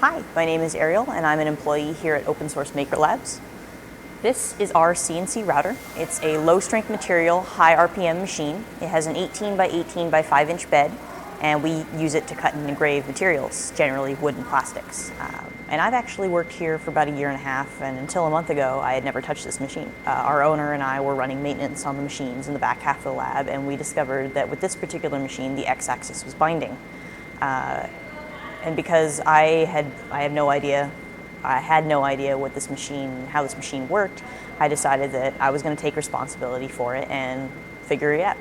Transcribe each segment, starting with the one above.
Hi, my name is Ariel and I'm an employee here at Open Source Maker Labs. This is our CNC router. It's a low strength material, high RPM machine. It has an 18 by 18 by 5 inch bed and we use it to cut and engrave materials, generally wood and plastics. And I've actually worked here for about a year and a half, and until a month ago I had never touched this machine. Our owner and I were running maintenance on the machines in the back half of the lab, and we discovered that with this particular machine the x-axis was binding. And because I had no idea what this machine, how this machine worked, I decided that I was going to take responsibility for it and figure it out.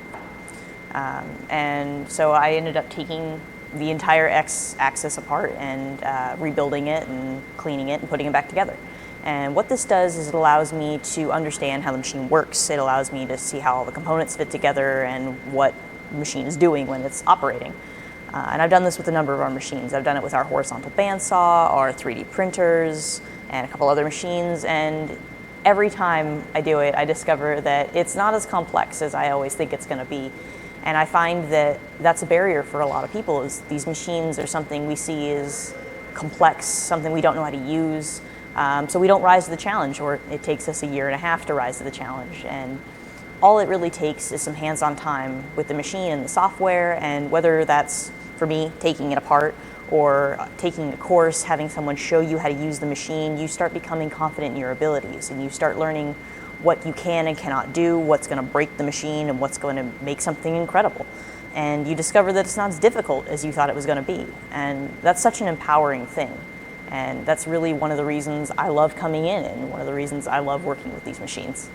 And so I ended up taking the entire x-axis apart and rebuilding it and cleaning it and putting it back together. And what this does is it allows me to understand how the machine works. It allows me to see how all the components fit together and what the machine is doing when it's operating. And I've done this with a number of our machines. I've done it with our horizontal bandsaw, our 3D printers, and a couple other machines. And every time I do it, I discover that it's not as complex as I always think it's going to be. And I find that that's a barrier for a lot of people, is these machines are something we see as complex, something we don't know how to use. So we don't rise to the challenge, or it takes us a year and a half to rise to the challenge. And all it really takes is some hands-on time with the machine and the software, and whether that's, for me, taking it apart or taking a course, having someone show you how to use the machine, you start becoming confident in your abilities and you start learning what you can and cannot do, what's going to break the machine and what's going to make something incredible. And you discover that it's not as difficult as you thought it was going to be. And that's such an empowering thing. And that's really one of the reasons I love coming in and one of the reasons I love working with these machines.